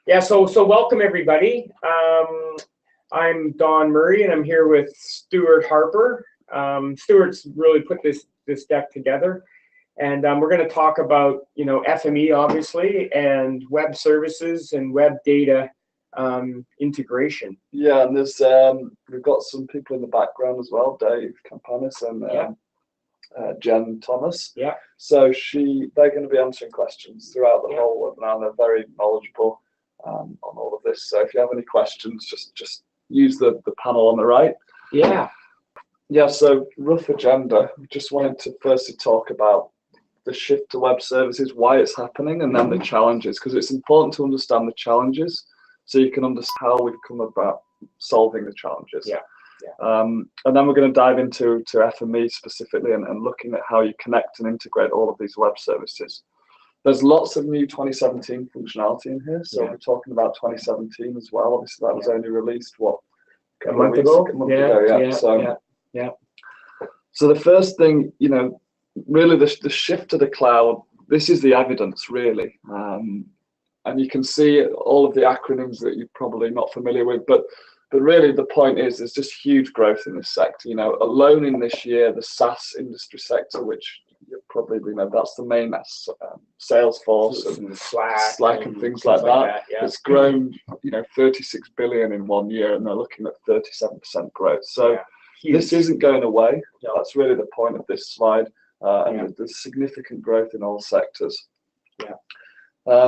Yeah, so welcome everybody. I'm Don Murray and I'm here with Stuart Harper. Stuart's really put this deck together, and we're going to talk about FME obviously, and web services and web data integration. Yeah, and there's we've got some people in the background as well, Dave Campanis and Jen Thomas. Yeah. So they're going to be answering questions throughout the whole webinar. They're very knowledgeable on all of this. So if you have any questions, just use the panel on the right. Yeah. Yeah. So rough agenda. We just wanted to firstly talk about the shift to web services, why it's happening, and then the challenges, because it's important to understand the challenges so you can understand how we've come about solving the challenges. Yeah. And then we're going to dive into FME specifically and looking at how you connect and integrate all of these web services. There's lots of new 2017 functionality in here, so we're talking about 2017 as well. Obviously, that was only released a month ago. So the first thing, really the shift to the cloud. This is the evidence, really, and you can see all of the acronyms that you're probably not familiar with, but really the point is there's just huge growth in this sector. Alone in this year, the SaaS industry sector, which you probably know, that's the main Salesforce and Slack and things like that. It's grown, 36 billion in 1 year, and they're looking at 37% growth. So this isn't going away. That's really the point of this slide, and there's significant growth in all sectors.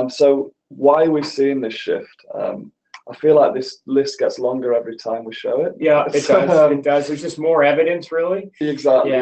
So why are we seeing this shift? I feel like this list gets longer every time we show it. Yeah, it does. It does. There's just more evidence, really. Exactly.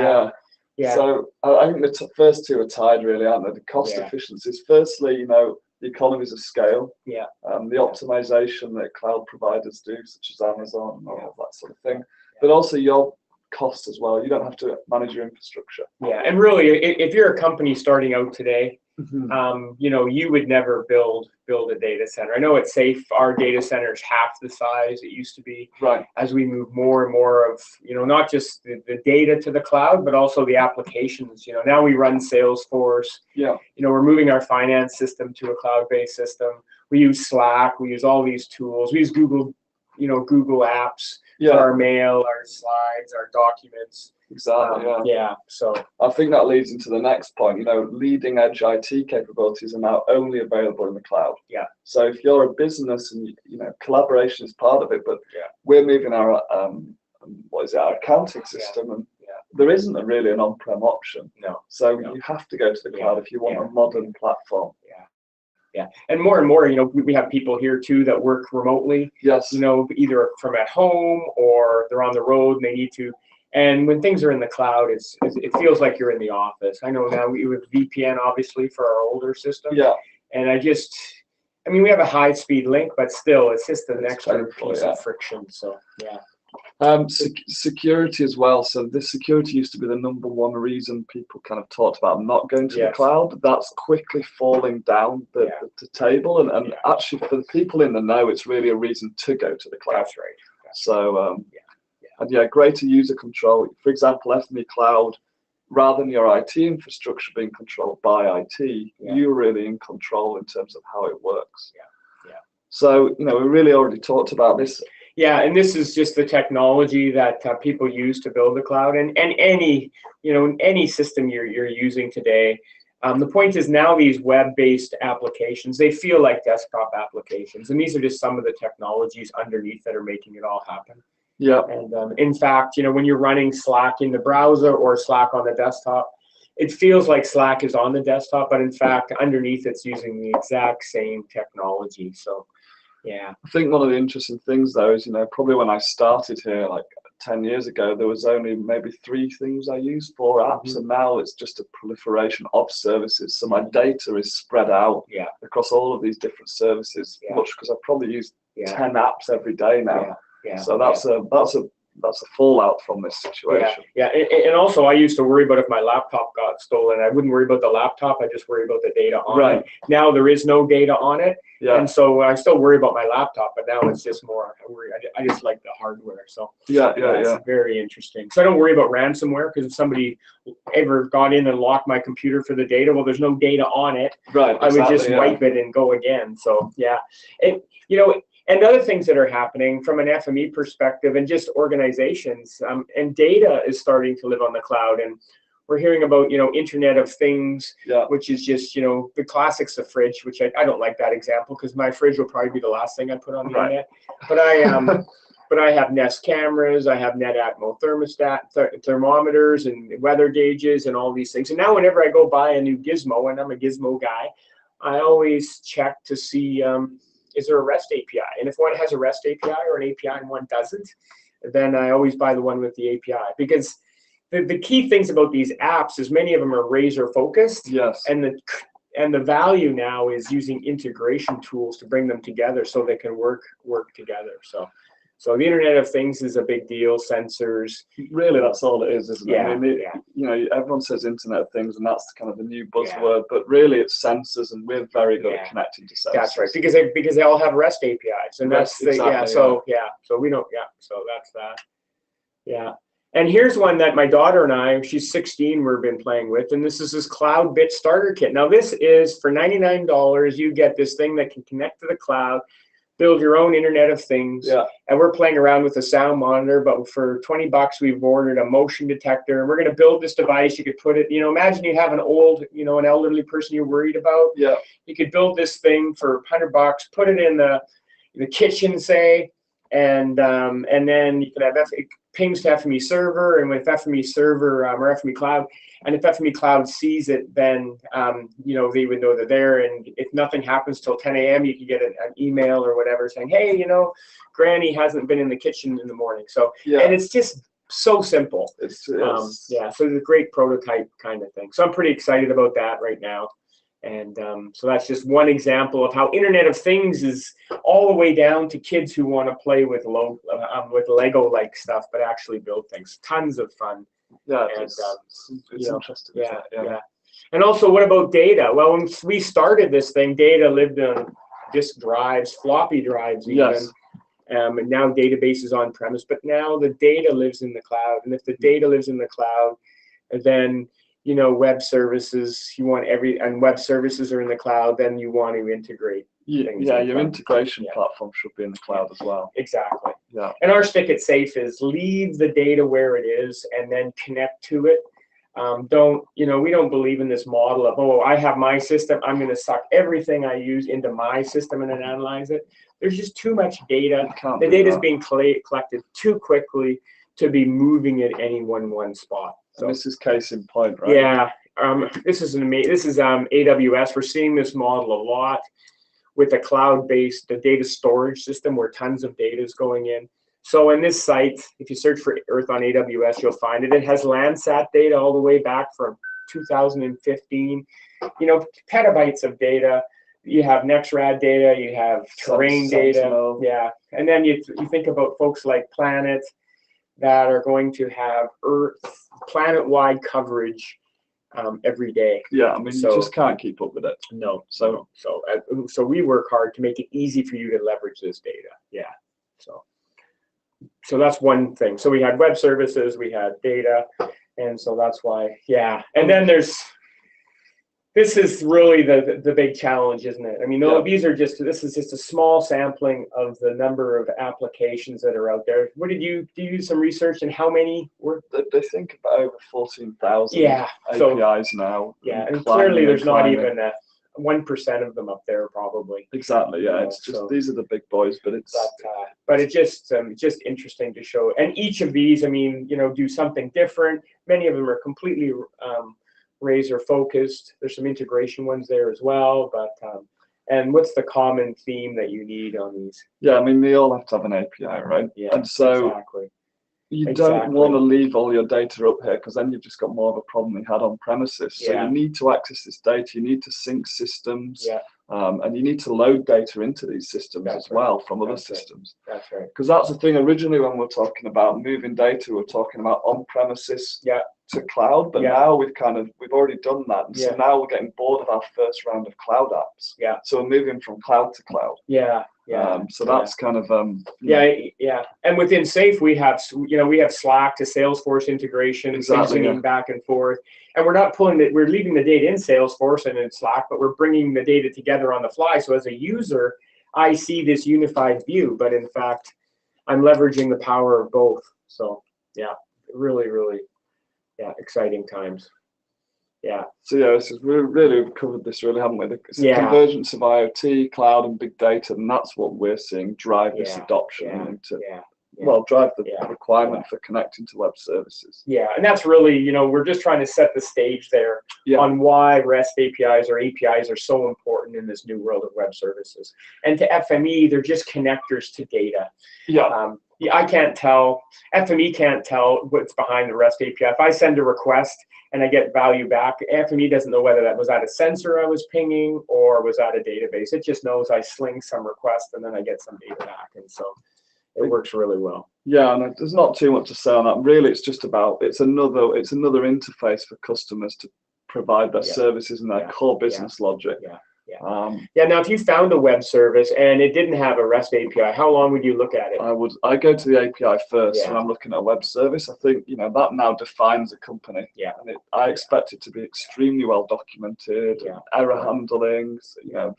Yeah. So I think the first two are tied, really, aren't they? The cost efficiencies. Firstly, the economies of scale. Yeah. The optimization that cloud providers do, such as Amazon and all of that sort of thing. But also your costs as well. You don't have to manage your infrastructure. Yeah, and really, if you're a company starting out today, you would never build a data center. I know it's safe. Our data center is half the size it used to be. Right. As we move more and more of, not just the data to the cloud, but also the applications. Now we run Salesforce. Yeah. We're moving our finance system to a cloud-based system. We use Slack. We use all these tools. We use Google Apps for our mail, our slides, our documents. Exactly. So I think that leads into the next point. Leading edge IT capabilities are now only available in the cloud. Yeah. So if you're a business and collaboration is part of it, but we're moving our our accounting system, and there isn't really an on-prem option. No. So you have to go to the cloud if you want a modern platform. Yeah, and more, we have people here too that work remotely. Yes. Either from at home or they're on the road and they need to. And when things are in the cloud, it feels like you're in the office. I know now we have VPN obviously for our older system. Yeah. And we have a high-speed link, but still, it's just an extra piece of friction. So security as well. So this security used to be the number one reason people kind of talked about not going to the cloud. That's quickly falling down the table, and actually for the people in the know, it's really a reason to go to the cloud. That's right. So and greater user control. For example, FME Cloud, rather than your IT infrastructure being controlled by IT, you're really in control in terms of how it works. Yeah. So we really already talked about this. Yeah, and this is just the technology that people use to build the cloud, and any system you're using today. The point is now these web-based applications, they feel like desktop applications, and these are just some of the technologies underneath that are making it all happen. Yeah. And in fact, when you're running Slack in the browser or Slack on the desktop, it feels like Slack is on the desktop, but in fact, underneath it's using the exact same technology. So, yeah. I think one of the interesting things though is, probably when I started here, like 10 years ago, there was only maybe 3 things I used, 4 apps, and now it's just a proliferation of services. So my data is spread out across all of these different services, much because I probably use 10 apps every day now. So that's a that's the fallout from this situation. Yeah. And also I used to worry about if my laptop got stolen. I wouldn't worry about the laptop. I just worry about the data on it. Now there is no data on it. Yeah. And so I still worry about my laptop, but now it's just more, I just like the hardware. So it's very interesting. So I don't worry about ransomware, because if somebody ever got in and locked my computer for the data, well, there's no data on it. Right. I would just wipe it and go again. So yeah. And other things that are happening from an FME perspective and just organizations, and data is starting to live on the cloud. And we're hearing about, Internet of Things, which is just, the classics of fridge, which I don't like that example, because my fridge will probably be the last thing I put on the internet. But I have Nest cameras, I have NetAtmo thermostat, thermometers and weather gauges and all these things. And now whenever I go buy a new gizmo, and I'm a gizmo guy, I always check to see, is there a REST API? And if one has a REST API or an API and one doesn't, then I always buy the one with the API. Because the key things about these apps is many of them are razor focused. Yes. And the value now is using integration tools to bring them together so they can work together. So the Internet of Things is a big deal. Sensors. Really, that's all it is, isn't it? Yeah, I mean, everyone says Internet of Things, and that's kind of the new buzzword. But really, it's sensors, and we're very good at connecting to sensors. That's right, because they all have REST APIs, and that's So we don't. So that's that. Yeah. And here's one that my daughter and I, she's 16, we've been playing with, and this is this Cloud Bit Starter Kit. Now, this is for $99. You get this thing that can connect to the cloud, build your own Internet of Things. Yeah. And we're playing around with a sound monitor, but for $20, we've ordered a motion detector, and we're going to build this device. You could put it, imagine you have an old, an elderly person you're worried about. Yeah. You could build this thing for $100, put it in the kitchen, say, and then you can have it pings to FME Server, and with FME Server or FME Cloud, and if FME Cloud sees it, then they would know they're there. And if nothing happens till 10 a.m., you can get an email or whatever saying, hey, Granny hasn't been in the kitchen in the morning. So and it's just so simple. So it's a great prototype kind of thing. So I'm pretty excited about that right now. And so that's just one example of how Internet of Things is all the way down to kids who want to play with Lego-like stuff, but actually build things. Tons of fun. Yeah, and, it's interesting. Yeah. And also, what about data? Well, when we started this thing, data lived on disk drives, floppy drives even. Yes. And now database is on premise, but now the data lives in the cloud. And if the data lives in the cloud, then web services, and web services are in the cloud, then you want to integrate things. Yeah, your integration platform should be in the cloud as well. Exactly. Yeah. And our stick it safe is leave the data where it is and then connect to it. We don't believe in this model of, I have my system, I'm going to suck everything I use into my system and then analyze it. There's just too much data. The data is being collected too quickly to be moving it any one spot. So this is case in point, right? Yeah. This is AWS. We're seeing this model a lot with the cloud-based data storage system where tons of data is going in. So in this site, if you search for Earth on AWS, you'll find it. It has Landsat data all the way back from 2015. Petabytes of data. You have NextRad data. You have terrain data. Yeah. And then you think about folks like Planet that are going to have planet-wide coverage every day. Yeah, I mean, you just can't keep up with it. No. So we work hard to make it easy for you to leverage this data. Yeah. So that's one thing. So we had web services, we had data, and so that's why. Yeah. And then this is really the big challenge, isn't it? I mean, this is just a small sampling of the number of applications that are out there. What did you do some research and how many were? They think about over 14,000 APIs now. Yeah, and clearly there's not even 1% of them up there probably. Exactly. Yeah, it's just these are the big boys, but it's just interesting to show. And each of these, do something different. Many of them are completely razor focused. There's some integration ones there as well, but and what's the common theme that you need on these? Yeah, I mean, they all have to have an API, right? Yeah, and so exactly. You don't want to leave all your data up here because then you've just got more of a problem you had on premises. So you need to access this data. You need to sync systems. Yeah. And you need to load data into these systems as well from other systems. That's right. Because that's the thing, originally when we're talking about moving data, we're talking about on-premises to cloud, but now we've already done that. And so now we're getting bored of our first round of cloud apps. Yeah. So we're moving from cloud to cloud. Yeah. So that's kind of And within Safe, we have Slack to Salesforce integration, syncing back and forth, and we're not pulling it. We're leaving the data in Salesforce and in Slack, but we're bringing the data together on the fly. So as a user, I see this unified view, but in fact, I'm leveraging the power of both. So really, really, exciting times. Yeah. So we've covered this really, haven't we? It's the convergence of IoT, cloud, and big data, and that's what we're seeing drive this adoption into. Drive the requirement for connecting to web services. Yeah, and that's really, we're just trying to set the stage there on why REST APIs or APIs are so important in this new world of web services. And to FME, they're just connectors to data. I can't tell, FME can't tell what's behind the REST API. If I send a request and I get value back, FME doesn't know whether that was at a sensor I was pinging or was at a database. It just knows I sling some request and then I get some data back. And so it works really well. Yeah, and there's not too much to say on that. Really, it's just about, it's another interface for customers to provide their services and their core business logic. Now, if you found a web service and it didn't have a REST API, how long would you look at it? I go to the API first when I'm looking at a web service. I think that now defines a company. And I expect it to be extremely well documented, error handling,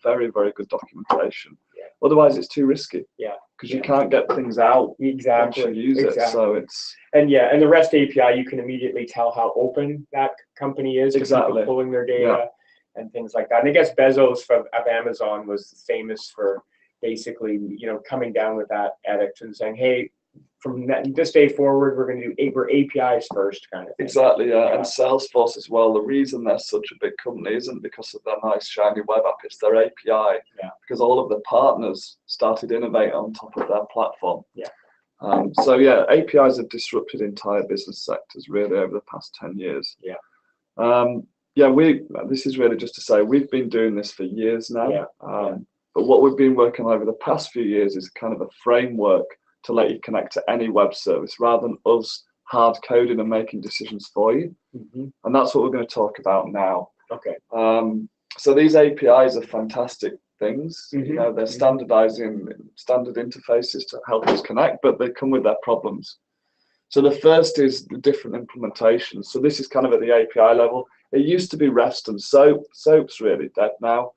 very, very good documentation. Otherwise, it's too risky. Because you can't get things out once you use it. So it's and the REST API, you can immediately tell how open that company is to people pulling their data. And things like that. And I guess Bezos of Amazon was famous for basically, coming down with that edict and saying, hey, from this day forward, we're APIs first kind of thing. Exactly, and Salesforce as well. The reason they're such a big company isn't because of their nice shiny web app, it's their API. Because all of the partners started innovating on top of their platform. APIs have disrupted entire business sectors really over the past 10 years. This is really just to say we've been doing this for years now. But what we've been working on over the past few years is kind of a framework to let you connect to any web service rather than us hard coding and making decisions for you. And that's what we're going to talk about now. So these APIs are fantastic things. They're standardizing standard interfaces to help us connect, but they come with their problems. So the first is the different implementations. So this is kind of at the API level. It used to be REST and SOAP. SOAP's really dead now.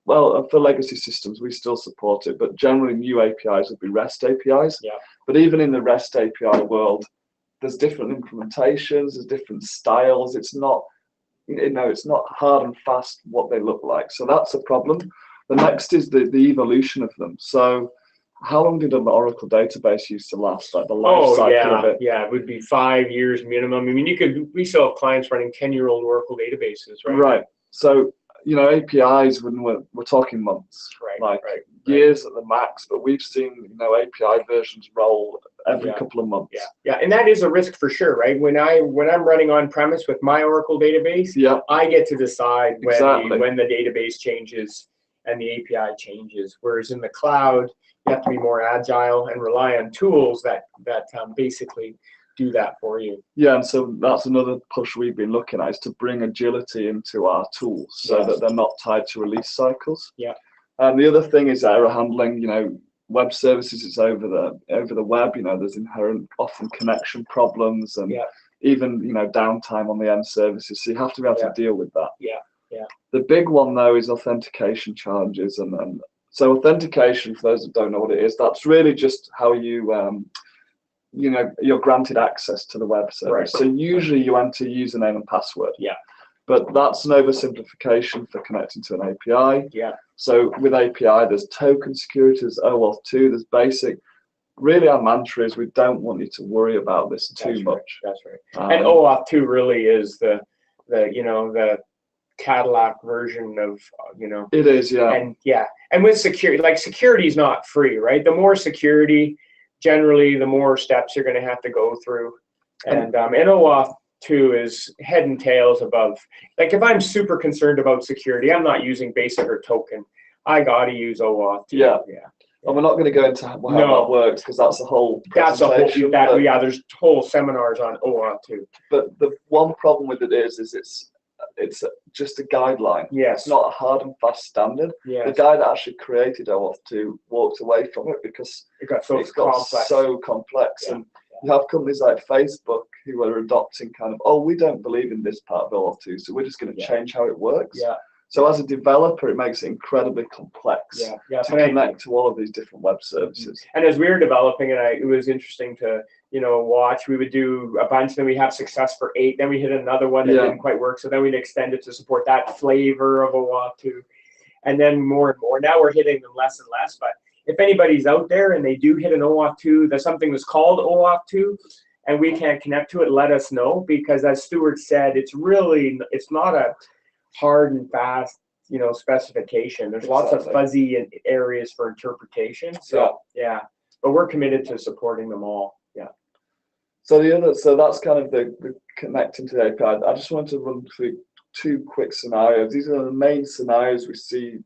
For legacy systems, we still support it, but generally new APIs would be REST APIs. But even in the REST API world, there's different implementations, there's different styles. It's not, it's not hard and fast what they look like. So that's a problem. The next is the evolution of them. So how long did an Oracle database used to last? Like the life cycle of it? It would be 5 years minimum. I mean, we still have clients running 10-year-old Oracle databases, right? Right. So, APIs, when we're talking months, years at the max, but we've seen, API versions roll every couple of months. And that is a risk for sure, right? When I'm running on premise with my Oracle database, I get to decide when the database changes and the API changes. Whereas in the cloud, you have to be more agile and rely on tools that basically do that for you. And so that's another push we've been looking at, is to bring agility into our tools so that they're not tied to release cycles. And the other thing is error handling. Web services, it's over the web. There's inherent often connection problems and even downtime on the end services. So you have to be able to deal with that. The big one though is authentication challenges, and so authentication, for those that don't know what it is, that's really just how you you're granted access to the web service. So usually you enter username and password. But that's an oversimplification for connecting to an API. So with API, there's token security, there's OAuth 2, there's basic. Really, our mantra is we don't want you to worry about this too much. That's right. And OAuth 2 really is the Cadillac version of It is, and with security, security is not free, right? The more security, generally the more steps you're going to have to go through, and OAuth 2 is head and tails above. Like if I'm super concerned about security, I'm not using basic or token. I got to use OAuth 2. Yeah. And we're not going to go into how that works because that's a whole presentation. There's whole seminars on OAuth 2. But the one problem with it is it's just a guideline. Yes. It's not a hard and fast standard. Yes. The guy that actually created OAuth 2 walked away from it because it got so complex. Yeah. And you have companies like Facebook who are adopting kind of, oh, we don't believe in this part of OAuth 2, so we're just going to change how it works. Yeah. So as a developer, it makes it incredibly complex to connect to all of these different web services. And as we were developing it, it was interesting to watch. We would do a bunch, then we have success for 8, then we hit another one that didn't quite work, so then we'd extend it to support that flavor of OAuth 2, and then more and more. Now we're hitting them less and less. But if anybody's out there and they do hit an OAuth 2, there's something that's called OAuth 2, and we can't connect to it, let us know, because as Stuart said, it's not a hard and fast specification. There's lots of fuzzy areas for interpretation. So but we're committed to supporting them all. So that's kind of the connecting to the API. I just wanted to run through 2 quick scenarios. These are the main scenarios we see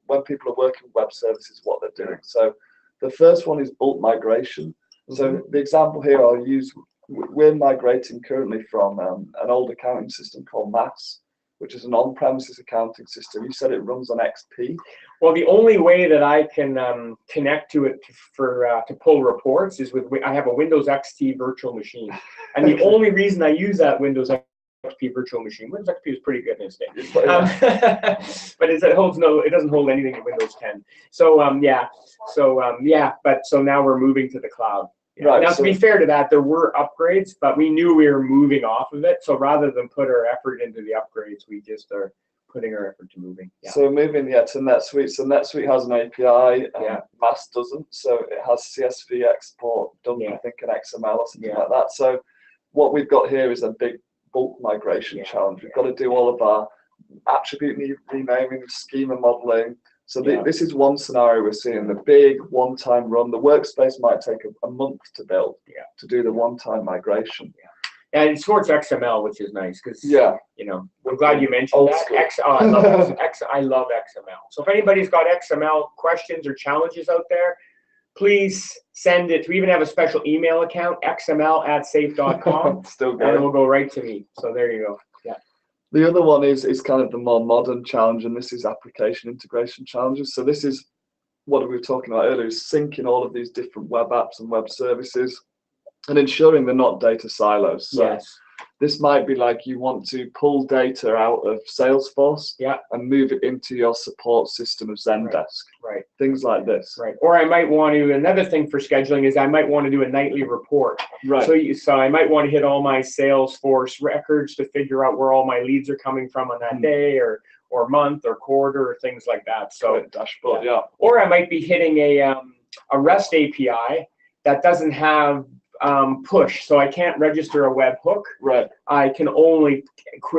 when people are working with web services, what they're doing. So the first one is bulk migration. So the example here I'll use, we're migrating currently from an old accounting system called MAS, which is an on-premises accounting system. You said it runs on XP. Well, the only way that I can connect to it to pull reports is I have a Windows XP virtual machine, and the only reason I use that Windows XP virtual machine, Windows XP is pretty good in its day, but it doesn't hold anything in Windows 10. So so now we're moving to the cloud. Right. Now, to be fair to that, there were upgrades, but we knew we were moving off of it. So rather than put our effort into the upgrades, we just are putting our effort to moving. So moving to NetSuite. So NetSuite has an API. MAS doesn't. So it has CSV export done, I think, in XML or something like that. So what we've got here is a big bulk migration challenge. We've got to do all of our attribute renaming, schema modeling. So this is one scenario we're seeing, the big one-time run. The workspace might take a month to build to do the one-time migration. And it supports XML, which is nice because we're glad you mentioned that. I love XML. So if anybody's got XML questions or challenges out there, please send it. We even have a special email account, xml@safe.com, Still going. and it will go right to me. So there you go. The other one is kind of the more modern challenge, and this is application integration challenges. So this is what we were talking about earlier, is syncing all of these different web apps and web services and ensuring they're not data silos. So this might be like you want to pull data out of Salesforce and move it into your support system of Zendesk. Right. Things like this. Right. Or I might want to, another thing for scheduling is I might want to do a nightly report. Right. So I might want to hit all my Salesforce records to figure out where all my leads are coming from on that day or month or quarter or things like that. So dashboard, Or I might be hitting a REST API that doesn't have push, so I can't register a webhook. Right. I can only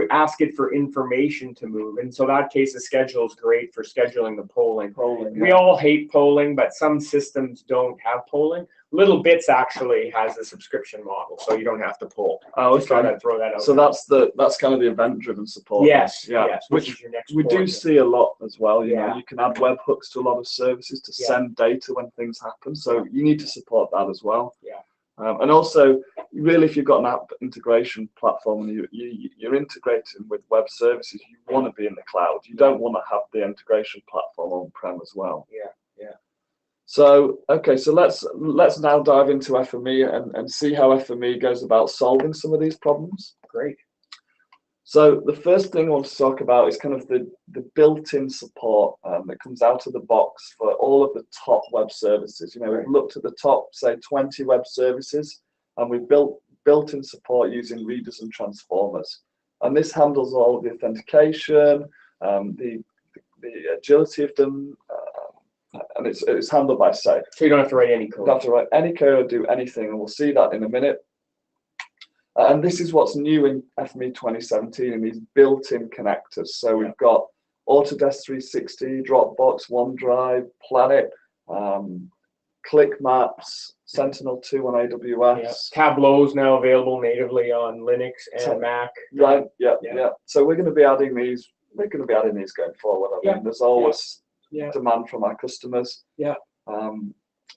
ask it for information to move, and so that case, the schedule is great for scheduling the polling. We all hate polling, but some systems don't have polling. Little Bits actually has a subscription model, so you don't have to poll. Just thought I'd throw that out. So that's kind of the event-driven support. Yes. Which is your next we do see a lot as well. You know, you can add webhooks to a lot of services to send data when things happen. So you need to support that as well. And also, really, if you've got an app integration platform and you're integrating with web services, you want to be in the cloud. You don't want to have the integration platform on-prem as well. So, okay, so let's now dive into FME and see how FME goes about solving some of these problems. Great. So the first thing I want to talk about is kind of the built-in support that comes out of the box for all of the top web services. You know, we've looked at the top, say, 20 web services, and we've built built-in support using readers and transformers. And this handles all of the authentication, the agility of them, and it's handled by Safe. So you don't have to write any code. You don't have to write any code or do anything, and we'll see that in a minute. And this is what's new in FME 2017 in these built-in connectors. So we've got Autodesk 360, Dropbox, OneDrive, Planet, Click Maps, Sentinel-2 on AWS. Yeah. Tableau's now available natively on Linux and Mac. Right. Yeah. So we're going to be adding these. We're going to be adding these going forward. I mean, there's always demand from our customers. Yeah.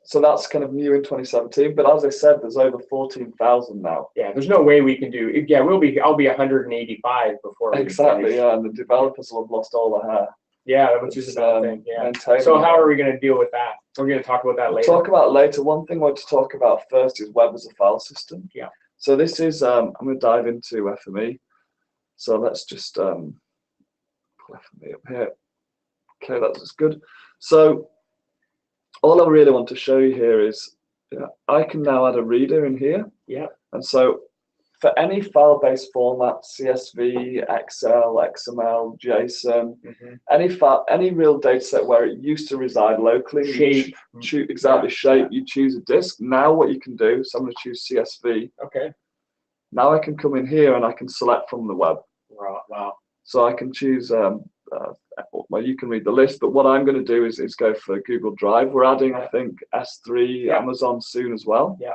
So that's kind of new in 2017. But as I said, there's over 14,000 now. Yeah. There's no way we can do. Yeah. I'll be 185 before. Exactly. Yeah. And the developers will have lost all their hair. Yeah, which is a bad thing. Yeah. So how are we going to deal with that? We're going to talk about that later. Talk about later. One thing I want to talk about first is web as a file system. Yeah. So this is I'm going to dive into FME. So let's just pull FME up here. Okay, that's good. So all I really want to show you here is I can now add a reader in here. Yeah. And so for any file-based format, CSV, Excel, XML, JSON, any real data set where it used to reside locally, shape, shape, you choose a disk. Now what you can do, so I'm going to choose CSV. Okay. Now I can come in here and I can select from the web. Wow. So I can choose, well, you can read the list, but what I'm going to do is go for Google Drive. We're adding, I think, S3, Amazon soon as well. Yeah.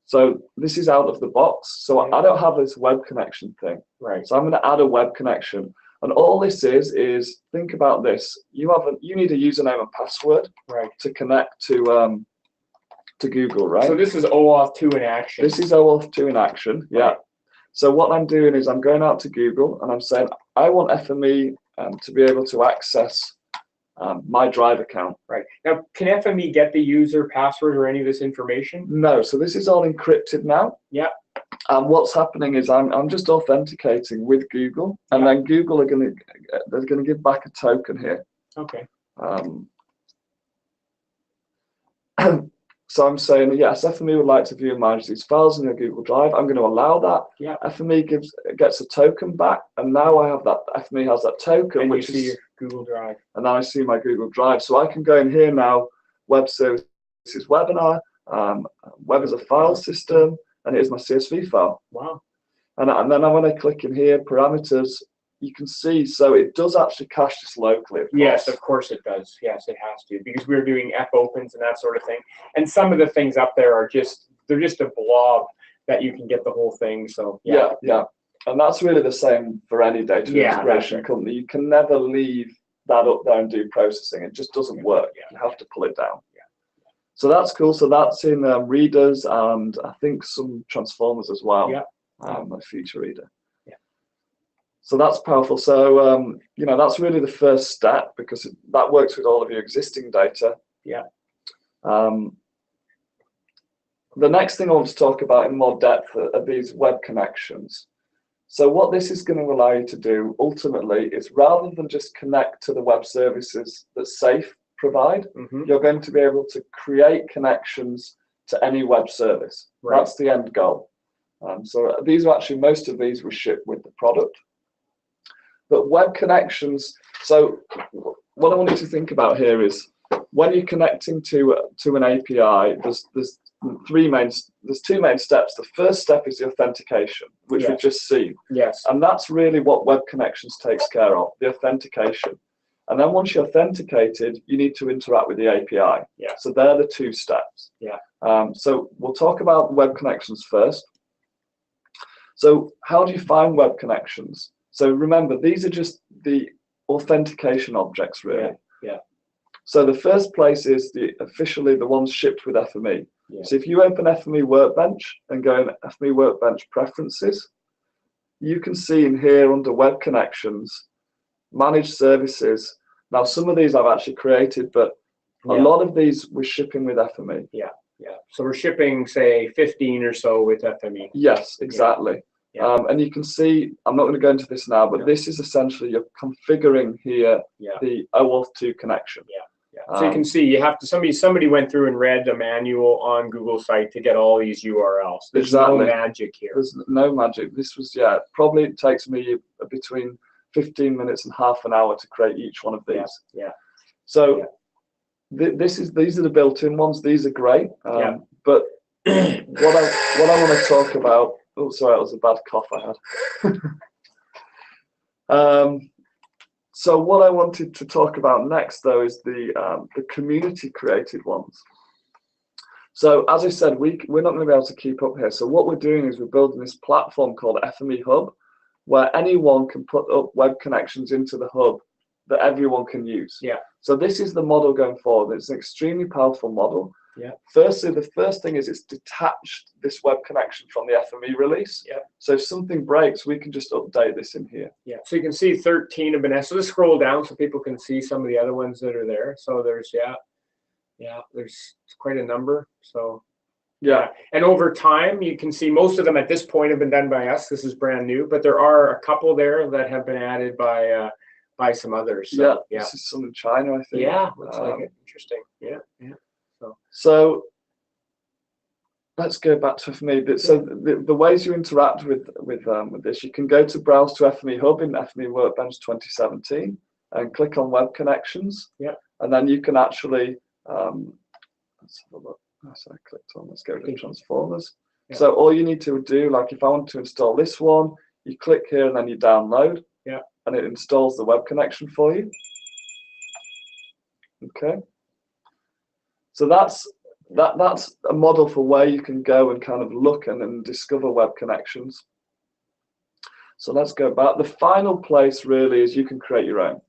So this is out of the box. So I don't have this web connection thing. Right. So I'm going to add a web connection. And all this is think about this. You need a username and password to connect to Google, right? So this is OAuth 2 in action. This is OAuth 2 in action. Yeah. Right. So what I'm doing is I'm going out to Google and I'm saying I want FME to be able to access my Drive account. Right. Now, can FME get the user password or any of this information? No. So this is all encrypted now. Yeah. And what's happening is I'm just authenticating with Google, and then Google they're going to give back a token here. Okay. So I'm saying, yes, FME would like to view and manage these files in your Google Drive. I'm going to allow that. Yeah. FME gets a token back, and now I have that. FME has that token, and which you see your Google Drive. And now I see my Google Drive. So I can go in here now, web services webinar, web as a file system, and here's my CSV file. Wow. And then when I click in here, parameters, you can see, so it does actually cache this locally. Yes, of course it does. Yes, it has to, because we're doing fopens and that sort of thing. And some of the things up there are they're just a blob that you can get the whole thing. So yeah. And that's really the same for any data integration company. You can never leave that up there and do processing. It just doesn't work. You have to pull it down. So that's cool. So that's in readers and I think some transformers as well. Yeah. A feature reader. So that's powerful. So that's really the first step, because that works with all of your existing data. Yeah. The next thing I want to talk about in more depth are these web connections. So what this is going to allow you to do ultimately is, rather than just connect to the web services that Safe provide, you're going to be able to create connections to any web service. Right. That's the end goal. So these are actually, most of these were shipped with the product. But web connections, so what I want you to think about here is, when you're connecting to an API, there's two main steps. The first step is the authentication, which we've just seen. Yes. And that's really what web connections takes care of, the authentication. And then once you're authenticated, you need to interact with the API. Yeah. So they're the two steps. Yeah. So we'll talk about web connections first. So how do you find web connections? So remember, these are just the authentication objects, really. Yeah. So the first place is officially the ones shipped with FME. Yeah. So if you open FME Workbench and go in FME Workbench Preferences, you can see in here under Web Connections, Managed Services. Now, some of these I've actually created, but a lot of these we're shipping with FME. Yeah. So we're shipping, say, 15 or so with FME. Yes, exactly. Yeah. And you can see, I'm not going to go into this now, but this is essentially you're configuring here the OAuth 2 connection. So you can see you have to, somebody went through and read a manual on Google's site to get all these URLs. There's no magic here. There's no magic. This was, probably it takes me between 15 minutes and half an hour to create each one of these. So these are the built-in ones. These are great. But what I want to talk about, oh, sorry, that was a bad cough I had. So what I wanted to talk about next, though, is the community-created ones. So as I said, we're not going to be able to keep up here. So what we're doing is we're building this platform called FME Hub, where anyone can put up web connections into the hub that everyone can use. Yeah. So this is the model going forward. It's an extremely powerful model. Yeah. Firstly, the first thing is it's detached this web connection from the FME release. Yeah. So if something breaks, we can just update this in here. Yeah. So you can see 13 have been added. So just scroll down so people can see some of the other ones that are there. So there's there's quite a number. So yeah. And over time, you can see most of them at this point have been done by us. This is brand new, but there are a couple there that have been added by some others. So, yeah. This is some in China, I think. Yeah, looks like it. Interesting. Yeah. So let's go back to FME. So the ways you interact with this, you can go to Browse to FME Hub in FME Workbench 2017 and click on Web Connections. Yeah. And then you can actually let's have a look. So I clicked on. Let's go to Transformers. Yeah. So all you need to do, like if I want to install this one, you click here and then you download. Yeah. And it installs the web connection for you. Okay. So that's a model for where you can go and kind of look and discover web connections. So let's go back. The final place really is you can create your own.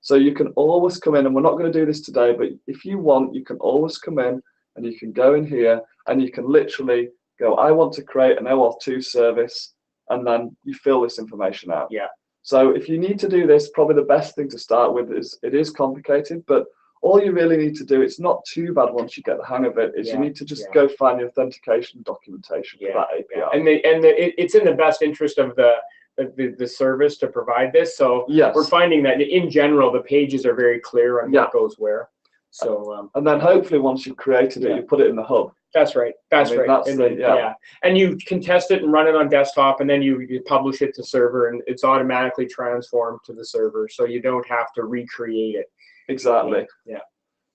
So you can always come in, and we're not going to do this today, but if you want, you can always come in and you can go in here and you can literally go, I want to create an OAuth2 service, and then you fill this information out. Yeah. So if you need to do this, probably the best thing to start with is, it is complicated, but all you really need to do, it's not too bad once you get the hang of it, is you need to just go find the authentication documentation for that API. And it's in the best interest of the service to provide this. So we're finding that in general, the pages are very clear on what goes where. So and then hopefully once you've created it, you put it in the hub. That's right. That's right. And then, and you can test it and run it on desktop, and then you publish it to server, and it's automatically transformed to the server, so you don't have to recreate it. Exactly. Yeah.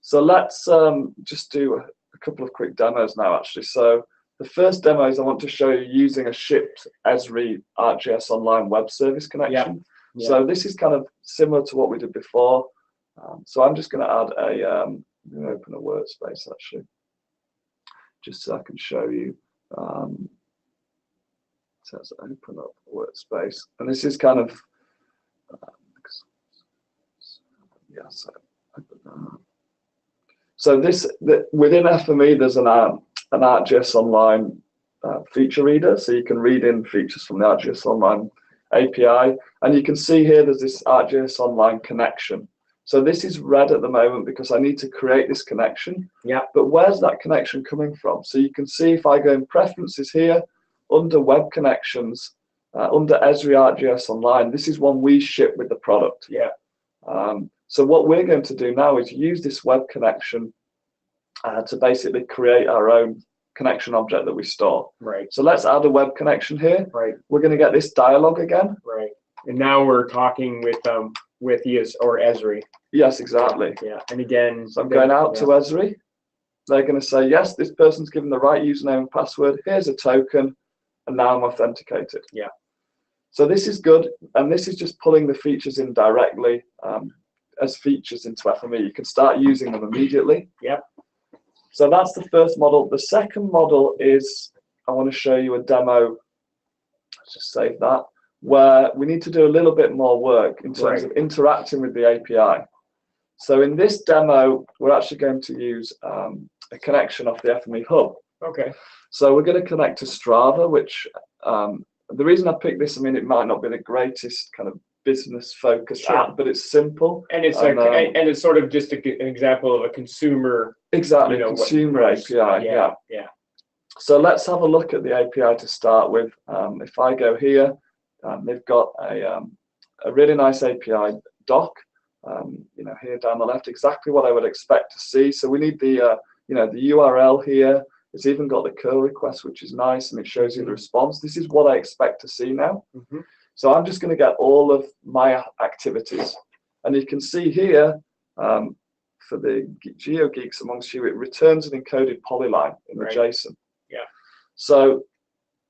So let's just do a couple of quick demos now, actually. So the first demo is I want to show you using a shipped Esri ArcGIS Online web service connection. Yeah. So this is kind of similar to what we did before. So I'm just going to add I'm going to open a workspace actually, just so I can show you. So let's open up a workspace, and this is kind of so within FME there's an ArcGIS Online feature reader, so you can read in features from the ArcGIS Online API, and you can see here there's this ArcGIS Online connection. So this is red at the moment because I need to create this connection. Yeah. But where's that connection coming from? So you can see if I go in Preferences here, under Web Connections, under Esri ArcGIS Online, this is one we ship with the product. Yeah. So what we're going to do now is use this web connection to basically create our own connection object that we store. Right. So let's add a web connection here. Right. We're going to get this dialog again. Right. And now we're talking with ES or Esri. Yes, exactly. Yeah. And again, so I'm going out to Esri. They're going to say, yes, this person's given the right username and password. Here's a token, and now I'm authenticated. Yeah. So this is good, and this is just pulling the features in directly as features into FME. You can start using them immediately. Yep. So that's the first model. The second model is, I want to show you a demo. Let's just save that, where we need to do a little bit more work in terms of interacting with the API. So in this demo, we're actually going to use a connection off the FME Hub. Okay. So we're going to connect to Strava, which the reason I picked this, I mean, it might not be the greatest kind of business-focused app, but it's simple. And it's and it's sort of just an example of a consumer. Exactly, consumer API. Yeah. So let's have a look at the API to start with. If I go here, they've got a really nice API doc. Here down the left, exactly what I would expect to see. So we need the the URL here. It's even got the curl request, which is nice, and it shows you the response. This is what I expect to see now. Mm-hmm. So I'm just going to get all of my activities, and you can see here for the Geo Geeks amongst you, it returns an encoded polyline in the JSON. Yeah. So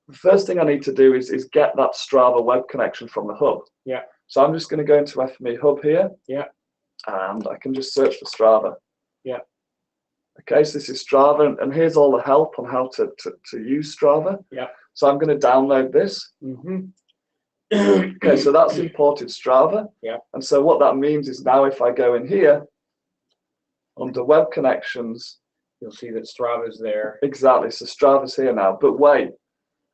the first thing I need to do is get that Strava web connection from the hub. Yeah. So I'm just going to go into FME Hub here. Yeah. And I can just search for Strava. Yeah. Okay, so this is Strava, and here's all the help on how to use Strava. Yeah. So I'm going to download this. Okay, so that's imported Strava. Yeah. And so what that means is now if I go in here, under Web Connections, you'll see that Strava's there. Exactly, so Strava's here now, but wait,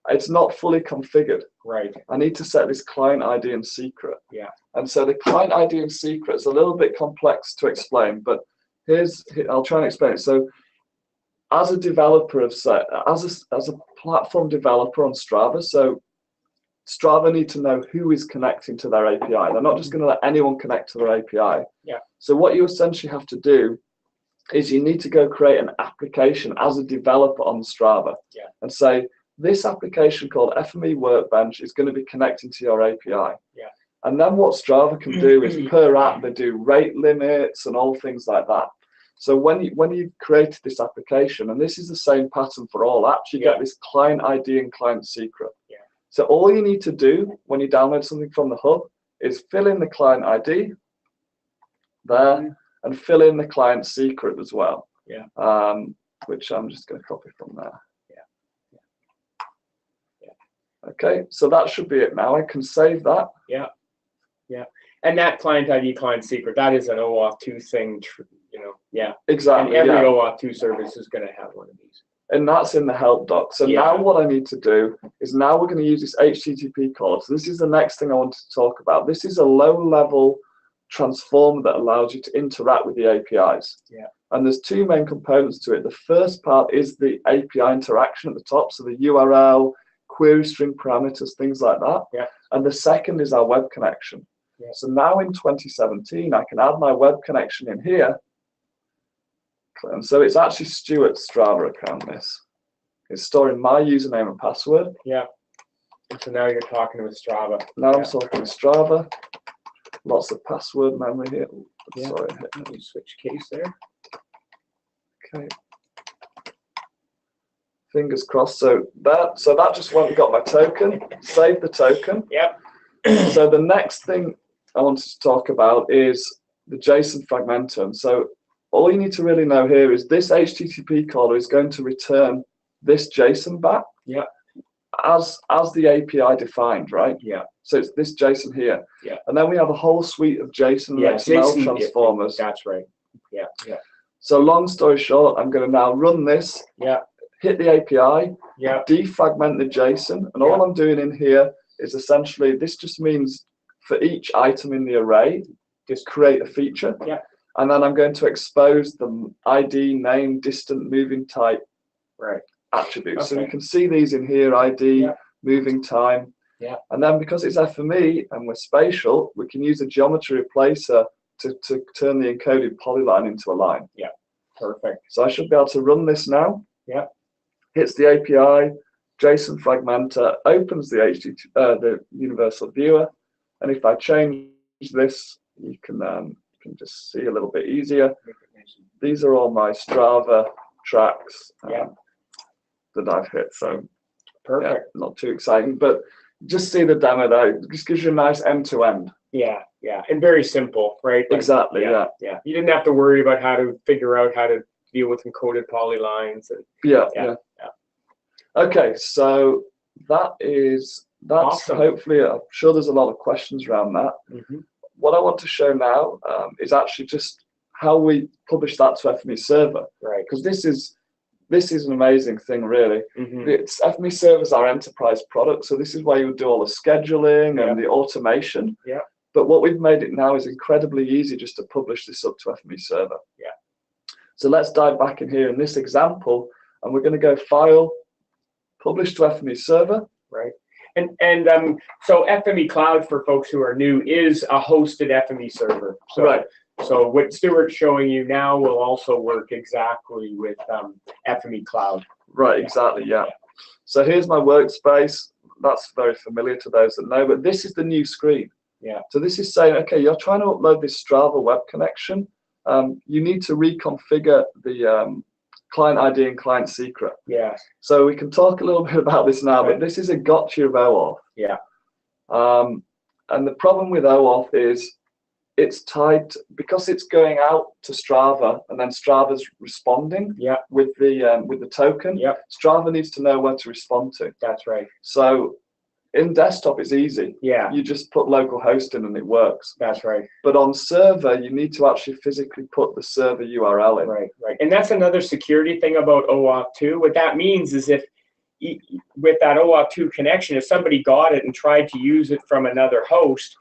it's not fully configured. Right. I need to set this client ID and secret. Yeah. And so the client ID and secret is a little bit complex to explain, but I'll try and explain it. So as a developer as a platform developer on Strava, so Strava need to know who is connecting to their API. They're not just going to let anyone connect to their API. Yeah. So what you essentially have to do is you need to go create an application as a developer on Strava. Yeah. And say, this application called FME Workbench is going to be connecting to your API. Yeah. And then what Strava can do is per app, they do rate limits and all things like that. So when you've created this application, and this is the same pattern for all apps, you get this client ID and client secret. Yeah. So all you need to do when you download something from the hub is fill in the client ID there and fill in the client secret as well. Yeah. Which I'm just going to copy from there. Yeah. Yeah. Okay, so that should be it now. I can save that. Yeah. Yeah. And that client ID, client secret, that is an OAuth 2 thing, yeah. Exactly. And every OAuth 2 service is going to have one of these. And that's in the help doc. So now what I need to do is now we're going to use this HTTP call. So this is the next thing I wanted to talk about. This is a low-level transformer that allows you to interact with the APIs. Yeah. And there's two main components to it. The first part is the API interaction at the top, so the URL, query string parameters, things like that. Yeah. And the second is our web connection. Yeah. So now in 2017, I can add my web connection in here. And so it's actually Stuart's Strava account, this. It's storing my username and password. Yeah. And so now you're talking with Strava. Now I'm talking with Strava. Lots of password memory here. Yeah. Sorry. Let me switch case there. Okay. Fingers crossed. So that just went and got my token. Save the token. Yep. So the next thing I wanted to talk about is the JSON fragmenter. And so all you need to really know here is this HTTP caller is going to return this JSON back. Yeah. As the API defined, right? Yeah. So it's this JSON here. Yeah. And then we have a whole suite of JSON and XML transformers. That's right. Yeah. Yeah. So long story short, I'm going to now run this. Yeah. Hit the API. Yeah. Defragment the JSON, and all I'm doing in here is essentially this just means for each item in the array, just create a feature. Yeah. And then I'm going to expose the ID, name, distant, moving type attributes. Okay. So you can see these in here, ID, moving time. Yeah. And then because it's FME and we're spatial, we can use a geometry replacer to turn the encoded polyline into a line. Yeah. Perfect. So I should be able to run this now. Yeah. Hits the API, JSON fragmenter, opens the universal viewer. And if I change this, you can just see a little bit easier. These are all my Strava tracks that I've hit. So perfect. Not too exciting, but just see the demo there. It just gives you a nice end-to-end. Yeah, yeah, and very simple, right? Like, Exactly. Yeah. You didn't have to worry about how to figure out how to deal with encoded polylines. And Yeah. Okay, so that's awesome. Hopefully, I'm sure there's a lot of questions around that. Mm-hmm. What I want to show now is actually just how we publish that to FME Server. Right. Because this is an amazing thing, really. Mm-hmm. It's FME Server is our enterprise product, so this is where you would do all the scheduling and the automation. Yeah. But what we've made it now is incredibly easy just to publish this up to FME Server. Yeah. So let's dive back in here in this example, and we're going to go File, Publish to FME Server. Right. And so FME Cloud, for folks who are new, is a hosted FME server. So, right. So what Stuart's showing you now will also work exactly with FME Cloud. Right, exactly, yeah. So here's my workspace. That's very familiar to those that know, but this is the new screen. Yeah. So this is saying, okay, you're trying to upload this Strava web connection. You need to reconfigure the client ID and client secret. Yeah. So we can talk a little bit about this now, but this is a gotcha of OAuth. Yeah. And the problem with OAuth is it's tied because it's going out to Strava, and then Strava's responding with the token. Strava needs to know where to respond to. That's right. So in desktop, it's easy. Yeah. You just put local host in and it works. That's right. But on server, you need to actually physically put the server URL in. Right, right. And that's another security thing about OAuth 2. What that means is if with that OAuth 2 connection, if somebody got it and tried to use it from another host,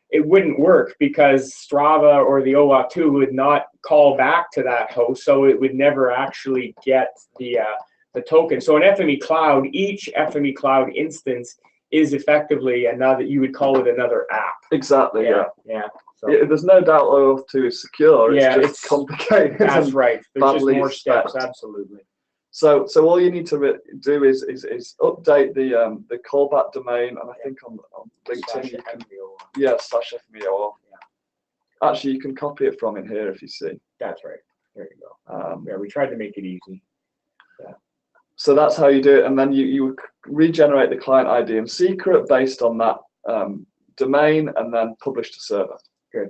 it wouldn't work because Strava or the OAuth 2 would not call back to that host, so it would never actually get the token. So in FME Cloud, each FME Cloud instance is effectively another, you would call it another app. Exactly, yeah. So, there's no doubt OAuth 2 is secure, it's just complicated. That's right. There's just more steps, spec'd. Absolutely. So all you need to do is update the callback domain, and I think on LinkedIn you can /FMEO. Actually, you can copy it from in here if you see. That's right. There you go. Yeah, we tried to make it easy. Yeah. So that's how you do it, and then you regenerate the client ID and secret based on that domain, and then publish to server. Good.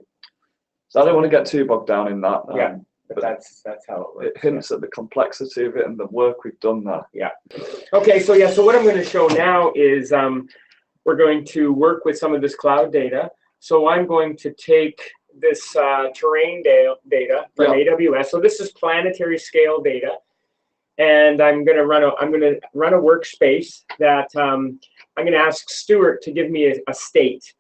So I don't want to get too bogged down in that. But that's how it works. It hints at the complexity of it and the work we've done there. Yeah. Okay, so what I'm going to show now is we're going to work with some of this cloud data. So I'm going to take this terrain data from AWS. So this is planetary scale data, and I'm going to run a workspace that I'm going to ask Stuart to give me a state.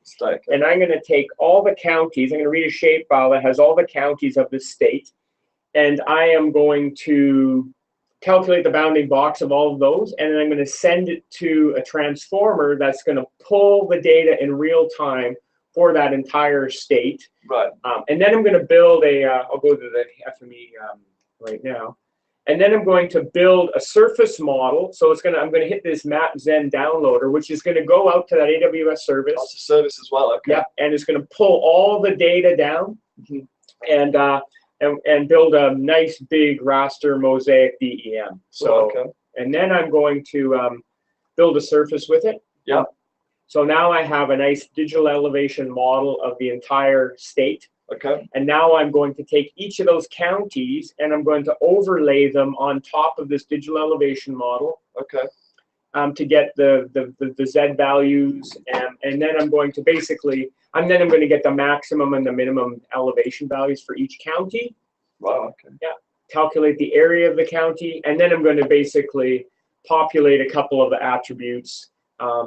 And I'm going to take all the counties. I'm going to read a shapefile that has all the counties of the state. And I am going to calculate the bounding box of all of those, and then I'm going to send it to a transformer that's going to pull the data in real time for that entire state. Right. And then I'm going to build I'll go to the FME right now. And then I'm going to build a surface model. So I'm going to hit this MapZen downloader, which is going to go out to that AWS service. That's a service as well, okay. Yeah, and it's going to pull all the data down. And build a nice big raster mosaic DEM. So, and then I'm going to build a surface with it. Yeah. So now I have a nice digital elevation model of the entire state. Okay. And now I'm going to take each of those counties and I'm going to overlay them on top of this digital elevation model. Okay. To get the Z values, and then I'm going to I'm going to get the maximum and the minimum elevation values for each county. Wow, okay. Yeah, calculate the area of the county, and then I'm going to basically populate a couple of the attributes.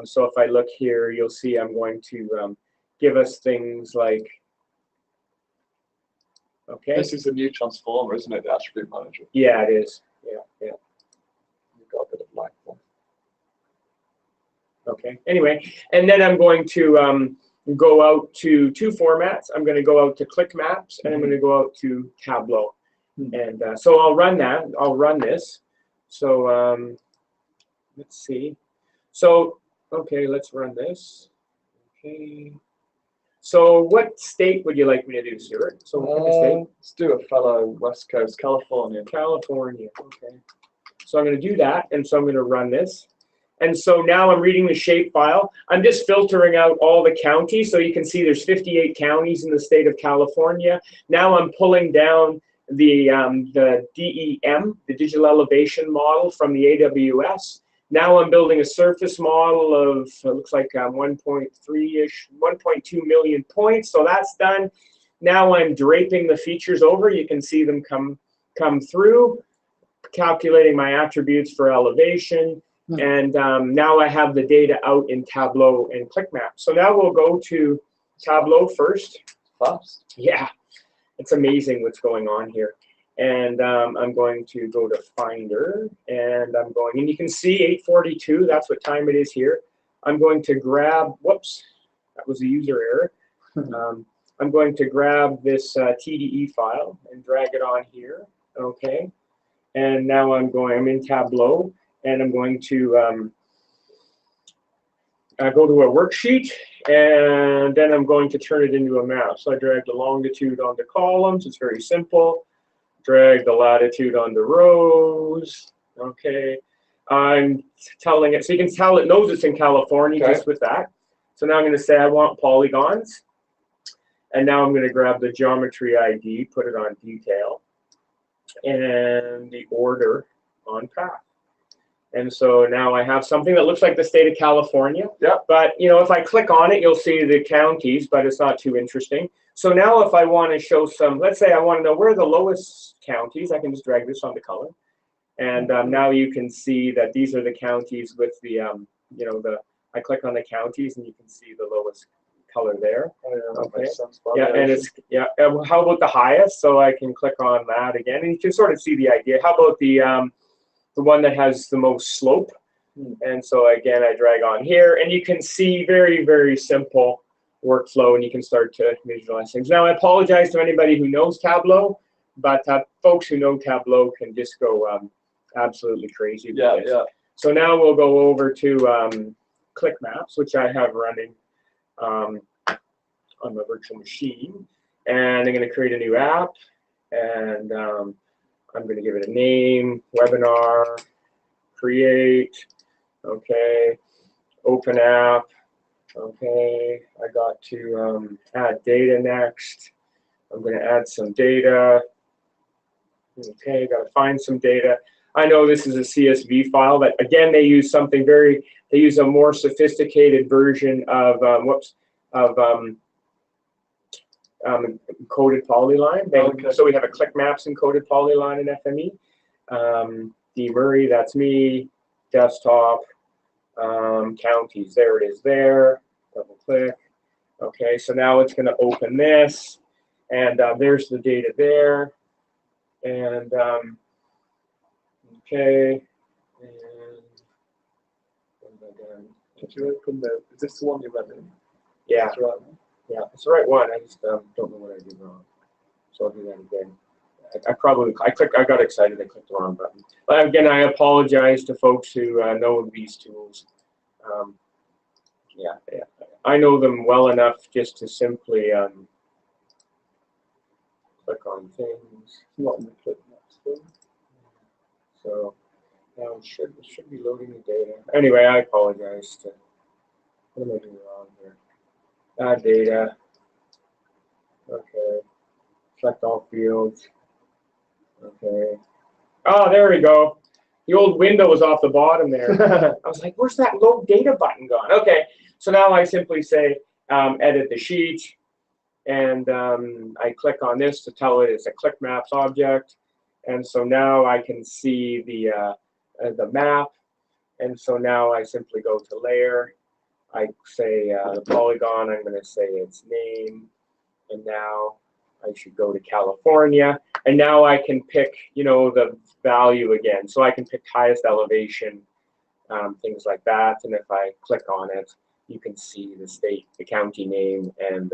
So if I look here, you'll see I'm going to give us things like, okay. This is a new transformer, isn't it, the attribute manager? Yeah, it is. Yeah. You've got a bit of black one. Okay, anyway, and then I'm going to go out to two formats. I'm going to go out to Click Maps, and I'm going to go out to Tableau. And so I'll run that. I'll run this. So let's see. So, okay, let's run this. Okay. So what state would you like me to do, Stuart? So pick a state. Let's do a fellow West Coast, California. California, okay. So I'm going to do that, and so I'm going to run this. And so now I'm reading the shapefile. I'm just filtering out all the counties. So you can see there's 58 counties in the state of California. Now I'm pulling down the DEM, the digital elevation model from the AWS. Now I'm building a surface model of, it looks like 1.3-ish, 1.2 million points. So that's done. Now I'm draping the features over. You can see them come through, calculating my attributes for elevation. And now I have the data out in Tableau and ClickMap. So now we'll go to Tableau first. Fast. Yeah, it's amazing what's going on here. And I'm going to go to Finder, and and you can see 8:42, that's what time it is here. I'm going to grab, whoops, that was a user error. I'm going to grab this TDE file and drag it on here, okay? And now I'm in Tableau. And I'm going to go to a worksheet, and then I'm going to turn it into a map. So I drag the longitude onto columns. It's very simple. Drag the latitude onto rows. Okay. I'm telling it, so you can tell it knows it's in California just with that. So now I'm going to say I want polygons. And now I'm going to grab the geometry ID, put it on detail, and the order on path. And so now I have something that looks like the state of California. Yep. But if I click on it, you'll see the counties, but it's not too interesting. So now if I want to show some, let's say I want to know where are the lowest counties, I can just drag this onto color. And now you can see that these are the counties with the, I click on the counties and you can see the lowest color there. Okay. Yeah, and it's, how about the highest? So I can click on that again and you can sort of see the idea. How about the one that has the most slope? And so again, I drag on here and you can see very, very simple workflow and you can start to visualize things. Now I apologize to anybody who knows Tableau, but folks who know Tableau can just go absolutely crazy with this. Yeah. So now we'll go over to Click Maps, which I have running on the virtual machine. And I'm going to create a new app and I'm going to give it a name, webinar, create, okay, open app, okay, I got to add data next. I'm going to add some data, okay, got to find some data. I know this is a CSV file, but again, they use something they use a more sophisticated version of, encoded polyline. Okay. So we have a Click Maps encoded polyline in FME. D. Murray, that's me, desktop, counties, there it is there, double click. Okay, so now it's going to open this, and there's the data there, and okay, and what have I done? Did you open the, is this the one you read in? Yeah. That's right. Yeah, it's the right one. I just don't know what I did wrong. So I'll do that again. I got excited. I clicked the wrong button. But again, I apologize to folks who know these tools. Yeah, I know them well enough just to simply click on things. Not in the Click Maps thing. So now it should be loading the data. Anyway, I apologize to. What am I doing wrong here? Add data. Okay. Select all fields. Okay. Oh, there we go. The old window was off the bottom there. I was like, where's that load data button gone? Okay. So now I simply say edit the sheet. And I click on this to tell it it's a Click Maps object. And so now I can see the map. And so now I simply go to layer. I say the polygon, I'm going to say its name, and now I should go to California, and now I can pick, the value again. So I can pick highest elevation, things like that, and if I click on it, you can see the state, the county name, and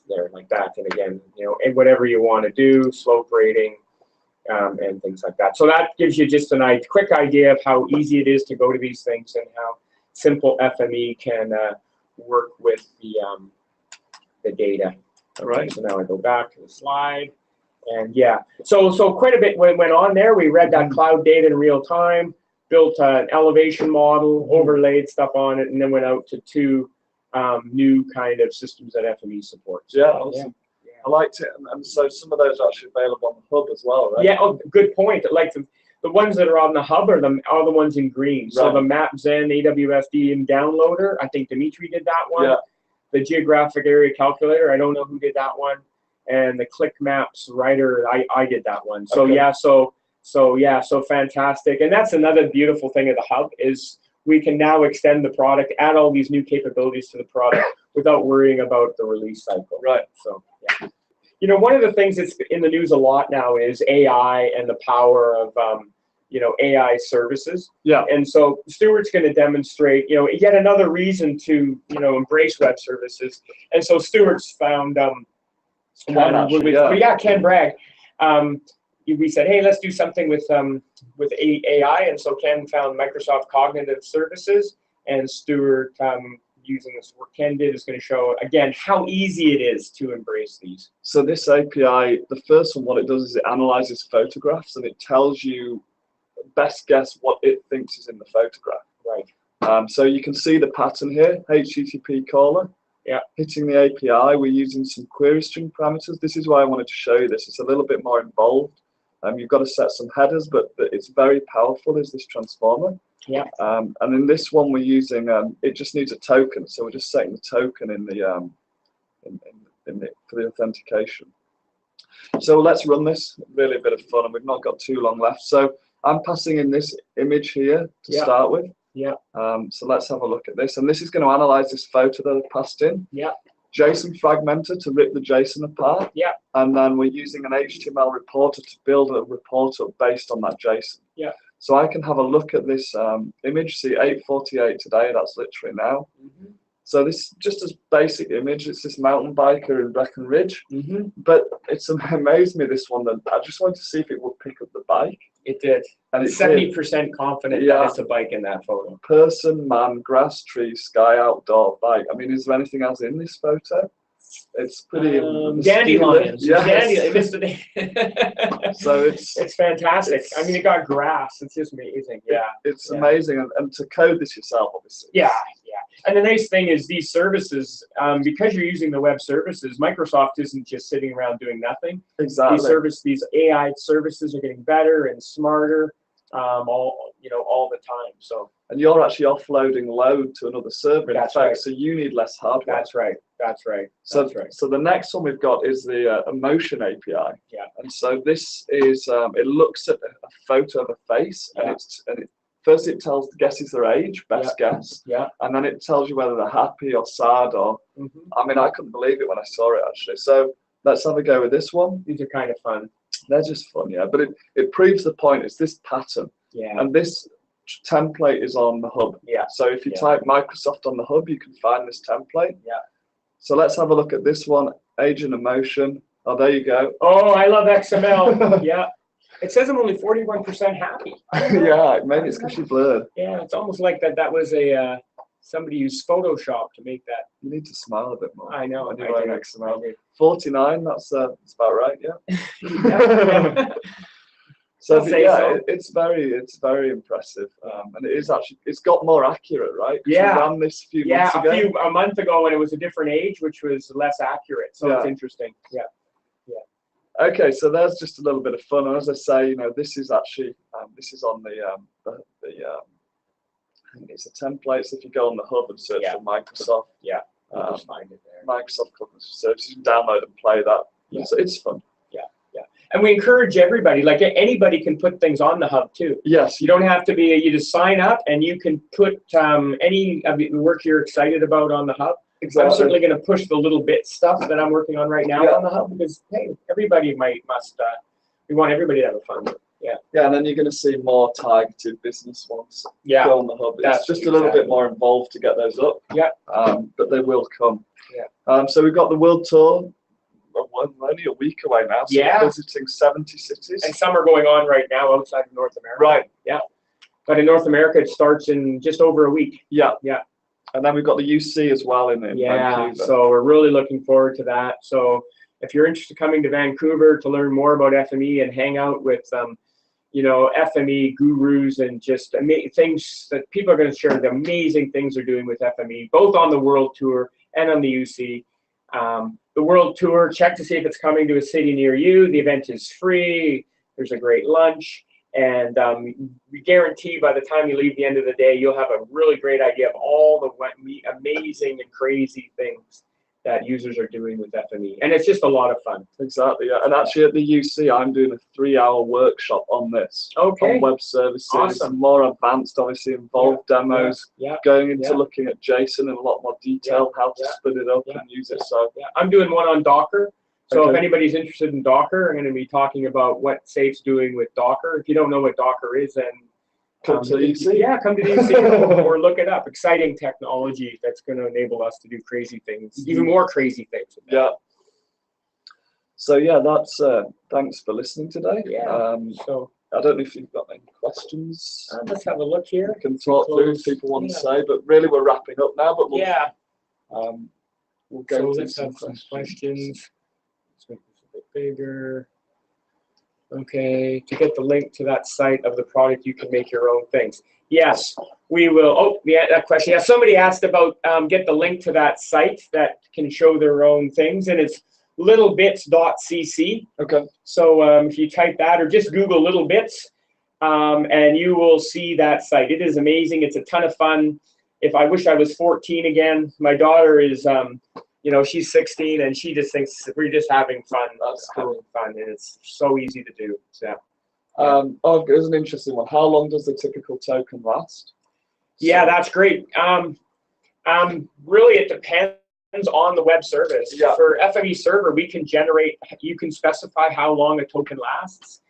there like that. And again, and whatever you want to do, slope rating, and things like that. So that gives you just a quick idea of how easy it is to go to these things and how simple FME can work with the data. All right, so now I go back to the slide, and yeah, so quite a bit went on there. We read that cloud data in real time, built an elevation model, overlaid stuff on it, and then went out to 2 new kind of systems that FME supports. Yeah, awesome. Yeah. I liked it, and so some of those are actually available on the hub as well, right? Yeah, good point. Like the ones that are on the hub are the ones in green. So the MapZen AWSD downloader, I think Dimitri did that one. Yeah. The geographic area calculator, I don't know who did that one. And the Click Maps writer, I did that one. So okay. So fantastic. And that's another beautiful thing of the hub is we can now extend the product, add all these new capabilities to the product without worrying about the release cycle. Right. So yeah. One of the things that's in the news a lot now is AI and the power of AI services. Yeah. And so Stuart's going to demonstrate, yet another reason to, embrace web services. And so Stuart's found Ken Bragg. We said, hey, let's do something with AI. And so Ken found Microsoft Cognitive Services, and Stuart, using this work Ken did, is going to show, again, how easy it is to embrace these. So this API, the first one, what it does is it analyzes photographs, and it tells you best guess what it thinks is in the photograph. Right. So you can see the pattern here, HTTP caller. hitting the API, we're using some query string parameters. This is why I wanted to show you this. It's a little bit more involved. You've got to set some headers, but it's very powerful, is this transformer. Yeah. And in this one, we're using, it just needs a token. So we're just setting the token in the, for the authentication. So let's run this, really a bit of fun, and we've not got too long left. So I'm passing in this image here to start with. Yeah. So let's have a look at this. And this is going to analyze this photo that I passed in. Yeah. JSON fragmenter to rip the JSON apart. Yeah. And then we're using an HTML reporter to build a report up based on that JSON. Yeah. So I can have a look at this image, see 8:48 today, that's literally now. Mm-hmm. So this just as basic image, it's this mountain biker in Breckenridge. Mm-hmm. But it's amazed me, this one, that I just wanted to see if it would pick up the bike. It did. And it's 70% confident that it's a bike in that photo. Person, man, grass, tree, sky, outdoor, bike. I mean, is there anything else in this photo? It's pretty dandelions. Yes. So it's fantastic. I mean, it got grass. It's just amazing. Yeah. It's amazing, and to code this yourself, obviously. Yeah, yeah. And the nice thing is these services, because you're using the web services, Microsoft isn't just sitting around doing nothing. Exactly. These AI services are getting better and smarter, all the time. So. And you're actually offloading load to another server. That's right. So you need less hardware. That's right. That's right. So the next one we've got is the emotion API. Yeah. And so this is it looks at a photo of a face, and first it guesses their age, best guess. Yeah. And then it tells you whether they're happy or sad or. I mean, I couldn't believe it when I saw it actually. So let's have a go with this one. These are kind of fun. They're just fun, yeah. But it proves the point. It's this pattern. Yeah. And this template is on the hub. Yeah. So if you type Microsoft on the hub, you can find this template. Yeah. So let's have a look at this one, age and emotion. Oh, there you go. Oh, I love XML. Yeah. It says I'm only 41% happy. Yeah, maybe it's because you blurred. Yeah, it's almost like that was somebody used Photoshop to make that. You need to smile a bit more. I know. When you're writing XML. 49, that's about right, yeah. Yeah. So yeah, it's very impressive, and it is actually, it's got more accurate, right? Yeah. We ran this a month ago when it was a different age, which was less accurate. So it's interesting. Yeah. Yeah. Okay, so there's just a little bit of fun, and as I say, this is actually this is on the I think it's a template. So if you go on the hub and search for Microsoft, you'll just find it there. Microsoft Customer Services, you can download and play that. Yeah. So it's fun. And we encourage everybody, like anybody can put things on the hub too. Yes. You don't have to be, you just sign up and you can put any of the work you're excited about on the hub. Exactly. I'm certainly going to push the little bit stuff that I'm working on right now on the hub because, hey, everybody we want everybody to have a fun. Yeah. Yeah, and then you're going to see more targeted business ones go on the hub. It's just a little bit more involved to get those up. Yeah. But they will come. Yeah. So we've got the World Tour. Only a week away now, so we're visiting 70 cities. And some are going on right now outside of North America. Right. Yeah. But in North America, it starts in just over a week. Yeah. Yeah. And then we've got the UC as well in Vancouver. So we're really looking forward to that. So if you're interested in coming to Vancouver to learn more about FME and hang out with FME gurus and just things that people are going to share, the amazing things they're doing with FME, both on the World Tour and on the UC. The World Tour, check to see if it's coming to a city near you. The event is free. There's a great lunch. And we guarantee by the time you leave the end of the day, you'll have a really great idea of all the amazing and crazy things that users are doing with FME. And it's just a lot of fun. Exactly, yeah. And actually at the UC, I'm doing a 3-hour workshop on this. Okay. On web services. Awesome. More advanced, obviously, involved demos. Going into looking at JSON in a lot more detail, how to split it up and use it. So I'm doing one on Docker. So if anybody's interested in Docker, I'm going to be talking about what Safe's doing with Docker. If you don't know what Docker is, then come to the UC. Yeah, come to the UC or look it up. Exciting technology that's going to enable us to do crazy things, even more crazy things. Yeah. So yeah, that's thanks for listening today. Yeah. So I don't know if you've got any questions. Let's have a look here. We can talk through if people want to say, but really we're wrapping up now. But we'll go to let's have some questions. Let's make this a bit bigger. Okay, to get the link to that site of the product, you can make your own things. Yes, we will. Oh, yeah, that question. Yeah, somebody asked about get the link to that site that can show their own things, and it's littlebits.cc. Okay. So if you type that or just Google Little Bits, and you will see that site. It is amazing. It's a ton of fun. If I wish I was 14 again. My daughter is, you know, she's 16, and she just thinks we're just having fun. That's cool. Having fun, and it's so easy to do. So. Oh, there's an interesting one. How long does the typical token last? Yeah, that's great. Really, it depends on the web service. Yeah. For FME Server, we can generate, you can specify how long a token lasts.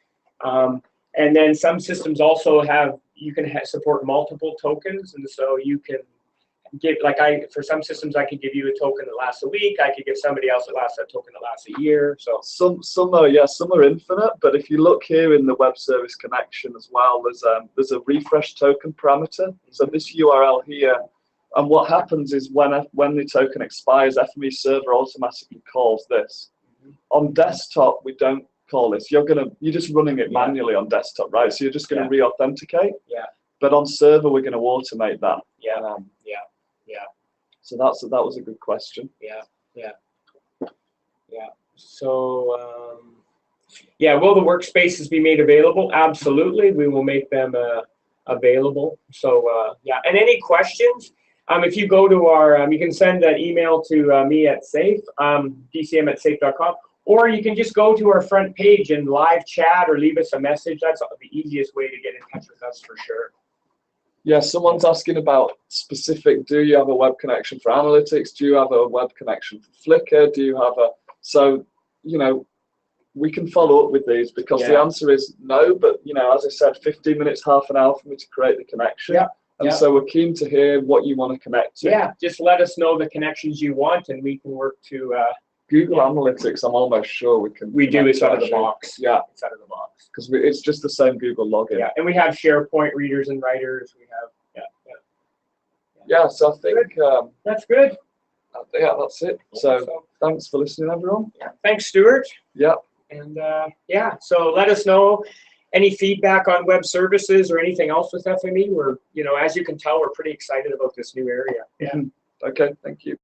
And then some systems also have, you can support multiple tokens. And so you can give, like for some systems, I could give you a token that lasts a week. I could give somebody else a token that lasts a year. So some are infinite, but if you look here in the web service connection as well, there's a refresh token parameter. So this URL here, and what happens is when the token expires, FME Server automatically calls this. On desktop, we don't call this. You're just running it manually on desktop, right? So you're just going to re-authenticate. Yeah. But on server, we're going to automate that. Yeah. So that was a good question. Yeah. So will the workspaces be made available? Absolutely, we will make them available. So and any questions? If you go to our, you can send an email to me at safe, dcm@safe.com, or you can just go to our front page and live chat or leave us a message. That's the easiest way to get in touch with us for sure. Yeah, someone's asking about specific, do you have a web connection for analytics? Do you have a web connection for Flickr? Do you have so, you know, we can follow up with these because the answer is no, but, you know, as I said, 15 minutes, half an hour for me to create the connection. Yeah. And so we're keen to hear what you want to connect to. Yeah, just let us know the connections you want and we can work to... Google Analytics, I'm almost sure we can. We do, it's out of the box. Yeah. It's out of the box. Because it's just the same Google login. Yeah, and we have SharePoint readers and writers. We have, Yeah, so I think... that's good. Yeah, that's it. So thanks for listening, everyone. Yeah. Thanks, Stuart. Yeah. And so let us know any feedback on web services or anything else with FME. We're, you know, as you can tell, we're pretty excited about this new area. Yeah. Okay, thank you.